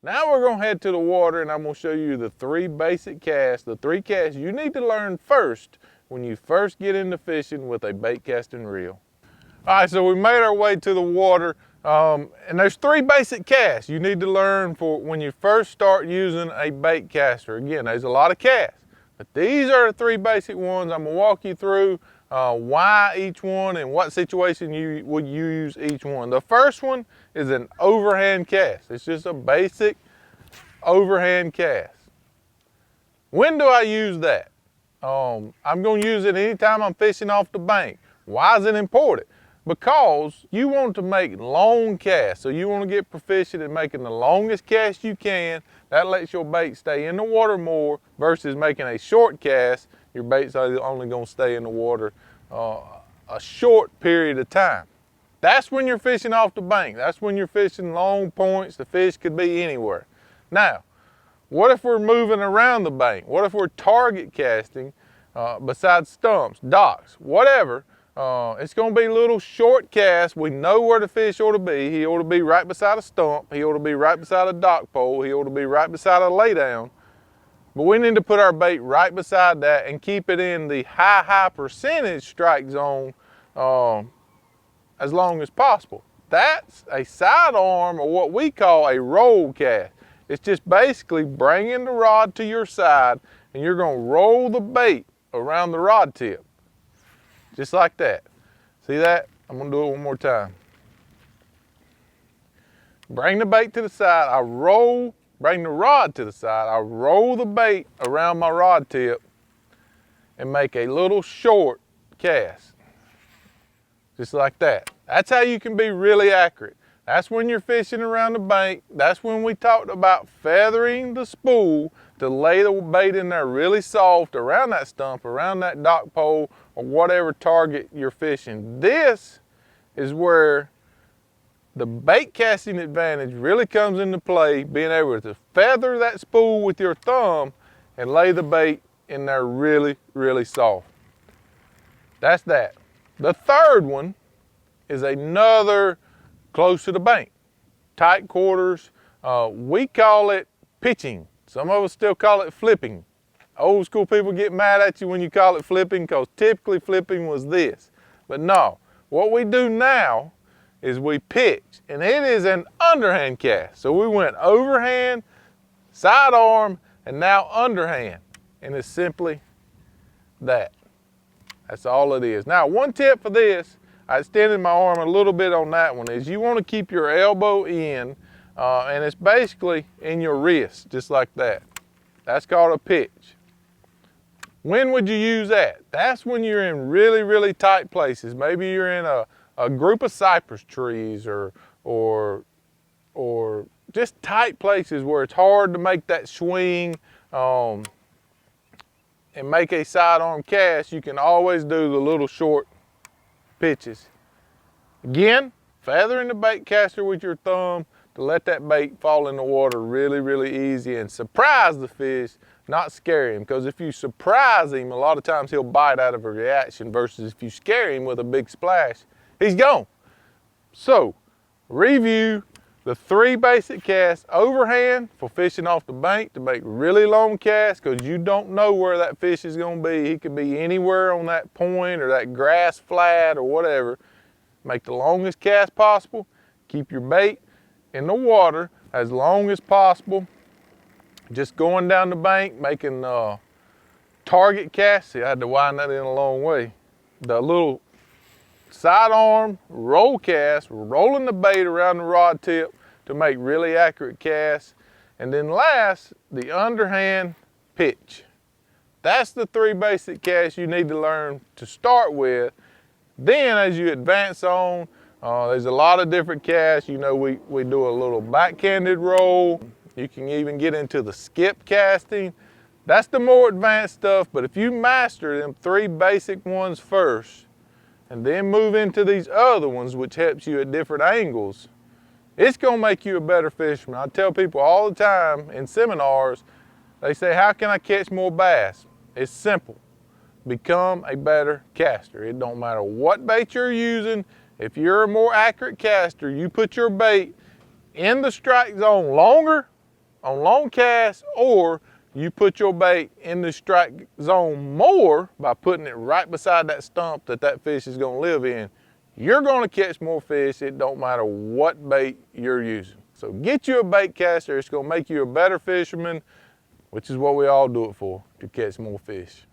Now we're gonna head to the water and I'm gonna show you the 3 basic casts, the 3 casts you need to learn first when you first get into fishing with a bait casting reel. All right, so we made our way to the water, and there's 3 basic casts you need to learn for when you first start using a bait caster. Again, there's a lot of casts, but these are the 3 basic ones. I'm gonna walk you through why each one and what situation you would use each one. The first one is an overhand cast. It's just a basic overhand cast. When do I use that? I'm gonna use it anytime I'm fishing off the bank. Why is it important? Because you want to make long casts. So you want to get proficient at making the longest cast you can. That lets your bait stay in the water more versus making a short cast. Your bait's only going to stay in the water a short period of time. That's when you're fishing off the bank. That's when you're fishing long points. The fish could be anywhere. Now, what if we're moving around the bank? What if we're target casting besides stumps, docks, whatever? It's going to be little short casts. We know where the fish ought to be. He ought to be right beside a stump. He ought to be right beside a dock pole. He ought to be right beside a laydown. But we need to put our bait right beside that and keep it in the high percentage strike zone as long as possible. That's a sidearm, or what we call a roll cast. It's just basically bringing the rod to your side and you're going to roll the bait around the rod tip. Just like that. See that? I'm gonna do it one more time. Bring the bait to the side, bring the rod to the side, I roll the bait around my rod tip and make a little short cast. Just like that. That's how you can be really accurate. That's when you're fishing around the bank. That's when we talked about feathering the spool to lay the bait in there really soft around that stump, around that dock pole, or whatever target you're fishing. This is where the bait casting advantage really comes into play, being able to feather that spool with your thumb and lay the bait in there really, really soft. That's that. The third one is another close to the bank, tight quarters. We call it pitching. Some of us still call it flipping. Old school people get mad at you when you call it flipping because typically flipping was this. But no, what we do now is we pitch, and it is an underhand cast. So we went overhand, sidearm, and now underhand. And it's simply that. That's all it is. Now, one tip for this, I extended my arm a little bit on that one, is you want to keep your elbow in, and it's basically in your wrist, just like that. That's called a pitch. When would you use that? That's when you're in really, really tight places. Maybe you're in a group of cypress trees or just tight places where it's hard to make that swing and make a sidearm cast. You can always do the little short pitches. Again, feathering the bait caster with your thumb to let that bait fall in the water really, really easy and surprise the fish, not scare him. Because if you surprise him, a lot of times he'll bite out of a reaction versus if you scare him with a big splash, he's gone. So, review the 3 basic casts: overhand for fishing off the bank to make really long casts because you don't know where that fish is going to be. He could be anywhere on that point or that grass flat or whatever. Make the longest cast possible. Keep your bait in the water as long as possible. Just going down the bank, making target casts. See, I had to wind that in a long way. The little sidearm roll cast, rolling the bait around the rod tip to make really accurate casts. And then last, the underhand pitch. That's the 3 basic casts you need to learn to start with. Then as you advance on, there's a lot of different casts. You know, we do a little backhanded roll. You can even get into the skip casting. That's the more advanced stuff, but if you master them 3 basic ones first, and then move into these other ones, which helps you at different angles, it's gonna make you a better fisherman. I tell people all the time in seminars, they say, how can I catch more bass? It's simple. Become a better caster. It don't matter what bait you're using. If you're a more accurate caster, you put your bait in the strike zone longer, on long casts, or you put your bait in the strike zone more by putting it right beside that stump that fish is gonna live in, you're gonna catch more fish. It don't matter what bait you're using. So get you a bait caster. It's gonna make you a better fisherman, which is what we all do it for, to catch more fish.